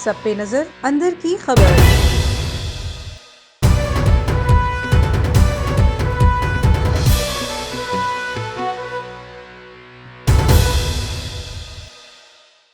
सब पे नजर अंदर की खबर।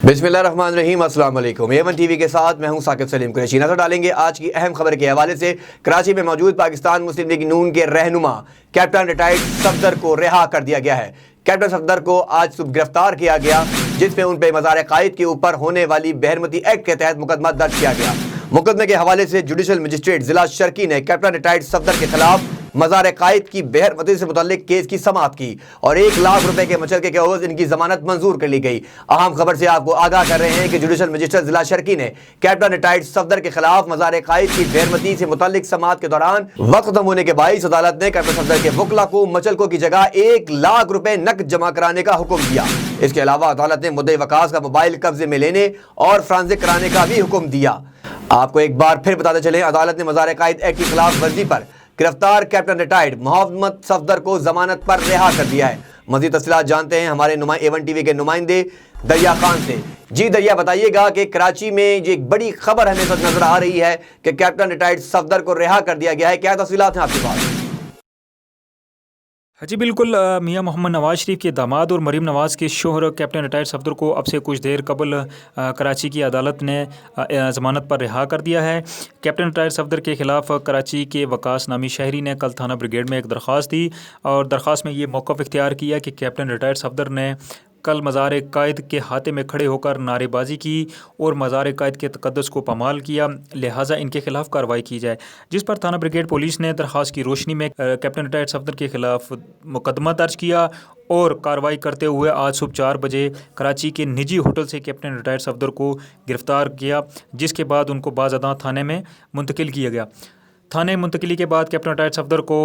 बिस्मिल्लाहिर्रहमानिर्रहीम, अस्सलाम वालेकुम। A1 टीवी के साथ मैं हूं साकिब सलीम कुरैशी। नजर डालेंगे आज की अहम खबर के हवाले से। कराची में मौजूद पाकिस्तान मुस्लिम लीग नून के रहनुमा कैप्टन रिटायर्ड सफदर को रिहा कर दिया गया है। कैप्टन सफदर को आज सुबह गिरफ्तार किया गया, जिसमें उन पर मज़ार कायद के ऊपर होने वाली बेहरमती एक्ट के तहत मुकदमा दर्ज किया गया। मुकदमे के हवाले से जुडिशल मजिस्ट्रेट जिला शर्की ने कैप्टन रिटायर्ड सफदर के खिलाफ मज़ार कायद की बेहरमती से मुतल्लिक केस की समाअत की और 1 लाख रुपए के मुचलके के एवज इनकी जमानत मंजूर कर ली गई। अहम खबर से आपको आगाह कर रहे हैं कि जुडिशल मजिस्ट्रेट जिला शर्की ने कैप्टन रिटायर्ड सफदर के खिलाफ मज़ार कायद की बेहरमती से मुतल्लिक समाअत के दौरान वक्त खत्म होने के बाइस अदालत ने कैप्टन सफदर के वकला को मुचलकों की जगह 1 लाख रुपए नकद जमा कराने का हुक्म दिया। इसके अलावा अदालत ने मुद्दई वकास का मोबाइल कब्जे में लेने और फ्रांजिक कराने का भी हुक्म दिया। आपको एक बार फिर बताते चले, अदालत ने मज़ार कायद एक्ट की खिलाफ वर्जी पर गिरफ्तार कैप्टन रिटायर्ड मोहम्मद सफदर को जमानत पर रिहा कर दिया है। मज़ीद तफसीलात जानते हैं हमारे A1 टीवी के नुमाइंदे दरिया खान से। जी दरिया, बताइएगा कि कराची में ये एक बड़ी खबर हमें नजर आ रही है कि कैप्टन रिटायर्ड सफदर को रिहा कर दिया गया है, क्या तफसीलात हैं आपके पास? जी बिल्कुल, मियां मोहम्मद नवाज शरीफ के दामाद और मरीम नवाज़ के शोहर कैप्टन रिटायर्ड सफदर को अब से कुछ देर कबल कराची की अदालत ने ज़मानत पर रिहा कर दिया है। कैप्टन रिटायर्ड सफदर के ख़िलाफ़ कराची के वकास नामी शहरी ने कल थाना ब्रिगेड में एक दरख्वास्त दी और दरख्वास्त में ये मौक़िफ़ इख्तियार किया कि कैप्टन रिटायर्ड सफदर ने कल मज़ार कायद के हाथे में खड़े होकर नारेबाजी की और मज़ार कायद के तक़द्दुस को पामाल किया, लिहाजा इनके खिलाफ कार्रवाई की जाए। जिस पर थाना ब्रिगेड पुलिस ने दरख्वास्त की रोशनी में कैप्टन रिटायर्ड सफदर के खिलाफ मुकदमा दर्ज किया और कार्रवाई करते हुए आज सुबह 4 बजे कराची के निजी होटल से कैप्टन रिटायर्ड सफदर को गिरफ़्तार किया, जिसके बाद उनको बाज़-ए-दां थाने में मुंतकिल किया गया। थाने मुंतकिली के बाद कैप्टन रिटायर्ड सफदर को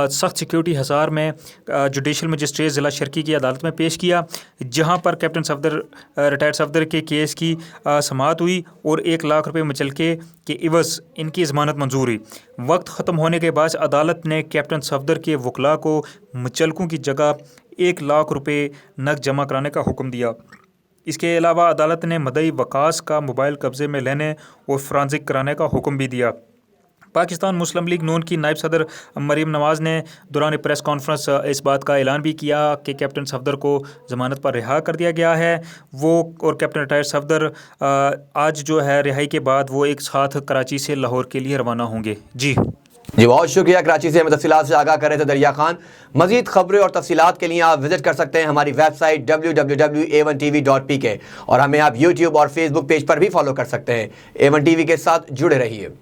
सख्त सिक्योरिटी हिसार में जुडिशल मजिस्ट्रेट ज़िला शर्की की अदालत में पेश किया, जहां पर कैप्टन रिटायर्ड सफदर के केस की समाअत हुई और 1 लाख रुपए मुचलके के इवज़ इनकी ज़मानत मंजूर हुई। वक्त ख़त्म होने के बाद अदालत ने कैप्टन सफदर के वकला को मुचलकों की जगह 1 लाख रुपए नकद जमा कराने का हुक्म दिया। इसके अलावा अदालत ने मुद्दई वकास का मोबाइल कब्ज़े में लेने और फ्रांजिक कराने का हुक्म भी दिया। पाकिस्तान मुस्लिम लीग नून की नायब सदर मरीम नवाज़ ने दौरान प्रेस कॉन्फ्रेंस इस बात का ऐलान भी किया कि कैप्टन सफदर को ज़मानत पर रिहा कर दिया गया है। वो और कैप्टन रिटायर्ड सफदर आज जो है रिहाई के बाद वो एक साथ कराची से लाहौर के लिए रवाना होंगे। जी बहुत शुक्रिया। कराची से हमें तफसीलात से आगाह कर रहे थे दरिया खान। मजीद खबरें और तफसीलात के लिए आप विजिट कर सकते हैं हमारी वेबसाइट www.a1tv.pk और हमें आप YouTube और Facebook पेज पर भी फॉलो कर सकते हैं। A1 टीवी के साथ जुड़े रहिए।